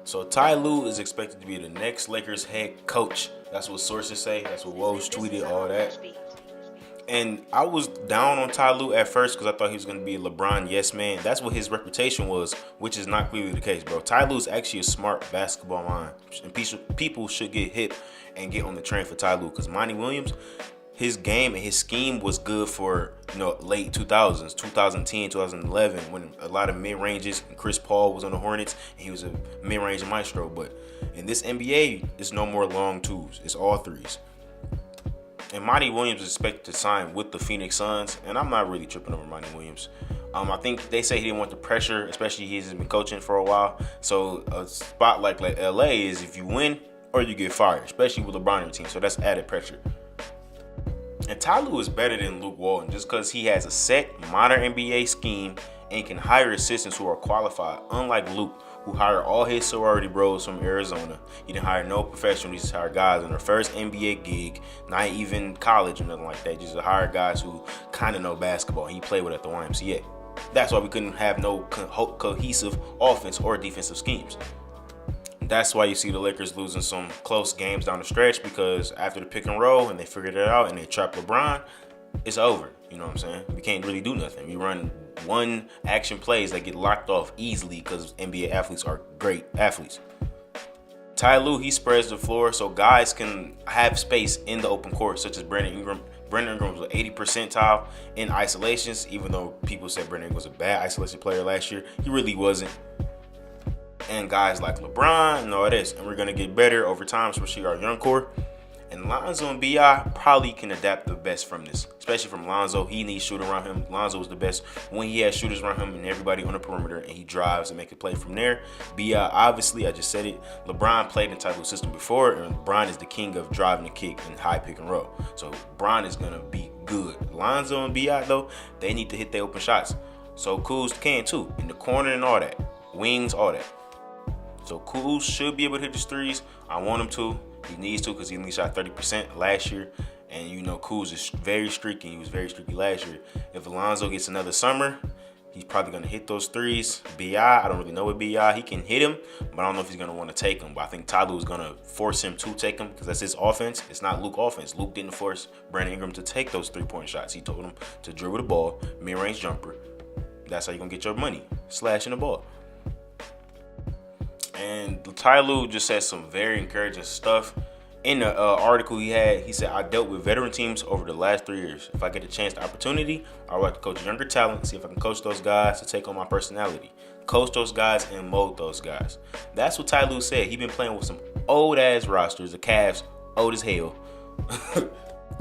So Ty Lue is expected to be the next Lakers head coach. That's what sources say. That's what Woj tweeted, all that. And I was down on Ty Lue at first because I thought he was going to be a LeBron yes man. That's what his reputation was, which is not clearly the case, bro. Ty Lue is actually a smart basketball mind. And people should get hip and get on the train for Ty Lue because Monty Williams, his game and his scheme was good for, late 2000s, 2010, 2011, when a lot of mid-ranges and Chris Paul was on the Hornets and he was a mid-range maestro. But in this NBA, it's no more long twos. It's all threes. And Monty Williams is expected to sign with the Phoenix Suns, and I'm not really tripping over Monty Williams. I think they say he didn't want the pressure, especially he hasn't been coaching for a while. So a spot like LA is if you win or you get fired, especially with LeBron on your team. So that's added pressure. And Ty Lue is better than Luke Walton just because he has a set modern NBA scheme and can hire assistants who are qualified, unlike Luke, who hired all his sorority bros from Arizona. He didn't hire no professionals. He just hired guys on their first NBA gig, not even college or nothing like that. Just hired guys who kind of know basketball. He played with at the YMCA. That's why we couldn't have no cohesive offense or defensive schemes. That's why you see the Lakers losing some close games down the stretch, because after the pick and roll and they figured it out and they trapped LeBron, it's over. You know what I'm saying? We can't really do nothing. We run one action plays that get locked off easily because NBA athletes are great athletes. Ty Lue, he spreads the floor so guys can have space in the open court, such as Brandon Ingram. Brandon Ingram was an 80th percentile in isolations, even though people said Brandon Ingram was a bad isolation player last year. He really wasn't. And guys like LeBron and all this, and we're going to get better over time, especially our young core. And Lonzo and B.I. probably can adapt the best from this, especially from Lonzo. He needs shooting around him. Lonzo was the best when he had shooters around him and everybody on the perimeter, and he drives and make a play from there. B.I., obviously, I just said it, LeBron played in Ty Lue's system before, and LeBron is the king of driving the kick and high pick and roll. So LeBron is going to be good. Lonzo and B.I., though, they need to hit their open shots. So Kuz can, too, in the corner and all that. Wings, all that. So Kuz should be able to hit his threes. I want him to. He needs to because he only shot 30% last year. And Kuz is very streaky. He was very streaky last year. If Alonzo gets another summer, he's probably going to hit those threes. B.I., I don't really know what B.I. He can hit him, but I don't know if he's going to want to take him. But I think Ty Lue is going to force him to take him because that's his offense. It's not Luke's offense. Luke didn't force Brandon Ingram to take those three-point shots. He told him to dribble the ball, mid-range jumper. That's how you're going to get your money, slashing the ball. And Ty Lue just said some very encouraging stuff. In the article he had, he said, I dealt with veteran teams over the last 3 years. If I get a chance, the opportunity, I would like to coach younger talent, see if I can coach those guys to take on my personality. Coach those guys and mold those guys. That's what Ty Lue said. He been playing with some old-ass rosters. The Cavs, old as hell.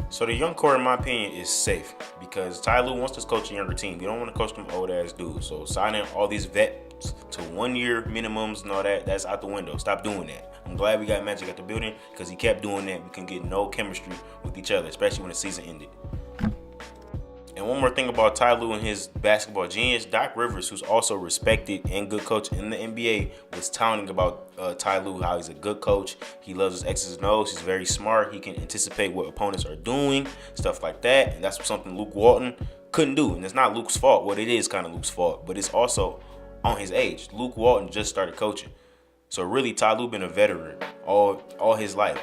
So the young core, in my opinion, is safe because Ty Lue wants to coach a younger team. You don't want to coach them old-ass dudes. So signing all these vets to 1 year minimums and all that, that's out the window. Stop doing that. I'm glad we got Magic at the building because he kept doing that. We can get no chemistry with each other, especially when the season ended. And one more thing about Ty Lue and his basketball genius, Doc Rivers, who's also respected and good coach in the NBA, was touting about Ty Lue, how he's a good coach. He loves his X's and O's. He's very smart. He can anticipate what opponents are doing, stuff like that. And that's something Luke Walton couldn't do. And it's not Luke's fault. Well, it is kind of Luke's fault, but it's also on his age. Luke Walton just started coaching. So really, Ty Lue been a veteran all his life.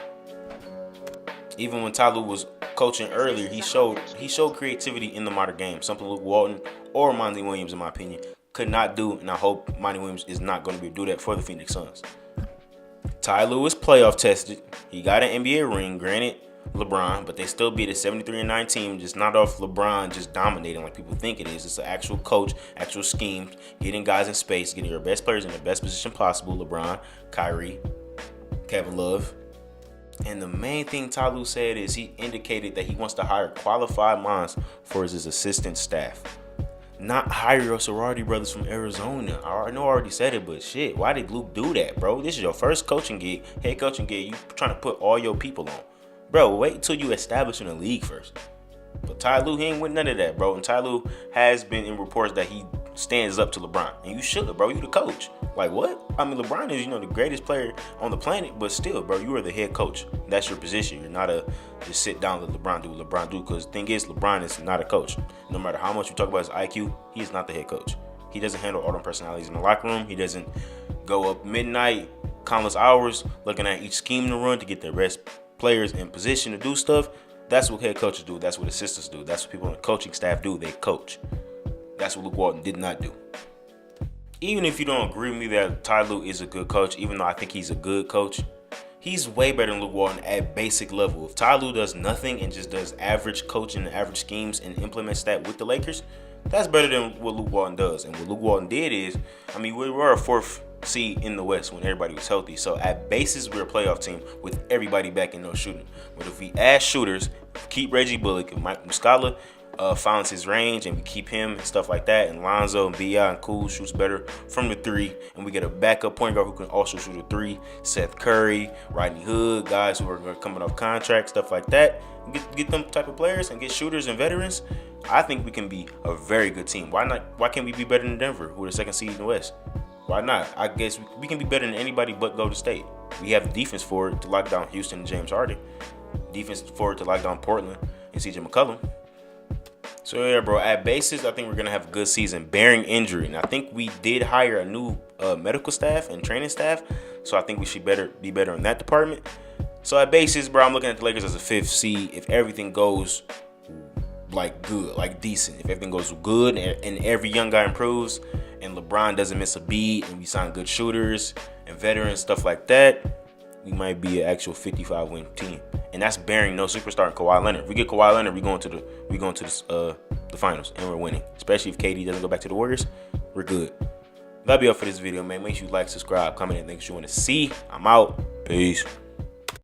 Even when Ty Lue was coaching earlier, he showed creativity in the modern game, something Luke Walton or Monty Williams, in my opinion, could not do, and I hope Monty Williams is not going to be able to do that for the Phoenix Suns. Ty Lue is playoff tested. He got an NBA ring, granted LeBron, but they still beat a 73-9 team, just not off LeBron just dominating like people think it is. It's an actual coach, actual scheme, getting guys in space, getting your best players in the best position possible. LeBron, Kyrie, Kevin Love. And the main thing Ty Lue said is he indicated that he wants to hire qualified minds for his assistant staff. Not hire your sorority brothers from Arizona. I know I already said it, but shit, why did Luke do that, bro? This is your first coaching gig, head coaching gig. You trying to put all your people on. Bro, wait until you establish in the league first. But Ty Lue, he ain't with none of that, bro. And Ty Lue has been in reports that he stands up to LeBron. And you should, bro. You the coach. Like, what? I mean, LeBron is, the greatest player on the planet. But still, bro, you are the head coach. That's your position. You're not just sit down and let LeBron do what LeBron do. Because the thing is, LeBron is not a coach. No matter how much you talk about his IQ, he's not the head coach. He doesn't handle all them personalities in the locker room. He doesn't go up midnight countless hours looking at each scheme to run to get their best players in position to do stuff. That's what head coaches do. That's what assistants do. That's what people on the coaching staff do. They coach. That's what Luke Walton did not do. Even if you don't agree with me that Ty Lue is a good coach, even though I think he's a good coach, he's way better than Luke Walton at basic level. If Ty Lue does nothing and just does average coaching and average schemes and implements that with the Lakers, that's better than what Luke Walton does. And what Luke Walton did is, I mean, we were a 4th seed in the West when everybody was healthy. So at basis, we're a playoff team with everybody back in no shooting. But if we add shooters, keep Reggie Bullock and Mike Muscala, finds his range and we keep him and stuff like that, and Lonzo and Beal and Cool shoots better from the 3, and we get a backup point guard who can also shoot a 3, Seth Curry, Rodney Hood, guys who are coming off contract, stuff like that. Get them type of players and get shooters and veterans. I think we can be a very good team. Why not? Why can't we be better than Denver, who are the 2nd seed in the West? Why not? I guess we can be better than anybody but Golden State. We have the defense for it to lock down Houston and James Harden. Defense for it to lock down Portland and CJ McCollum. So yeah, bro, at basis, I think we're gonna have a good season, bearing injury. And I think we did hire a new medical staff and training staff, so I think we should be better in that department. So at basis, bro, I'm looking at the Lakers as a 5th seed if everything goes like good, like decent. If everything goes good and every young guy improves and LeBron doesn't miss a beat and we sign good shooters and veterans, stuff like that, we might be an actual 55-win team. And that's bearing no superstar in Kawhi Leonard. If we get Kawhi Leonard, we going to the finals and we're winning. Especially if KD doesn't go back to the Warriors, we're good. That'll be all for this video, man. Make sure you like, subscribe, comment, and things you want to see. I'm out. Peace.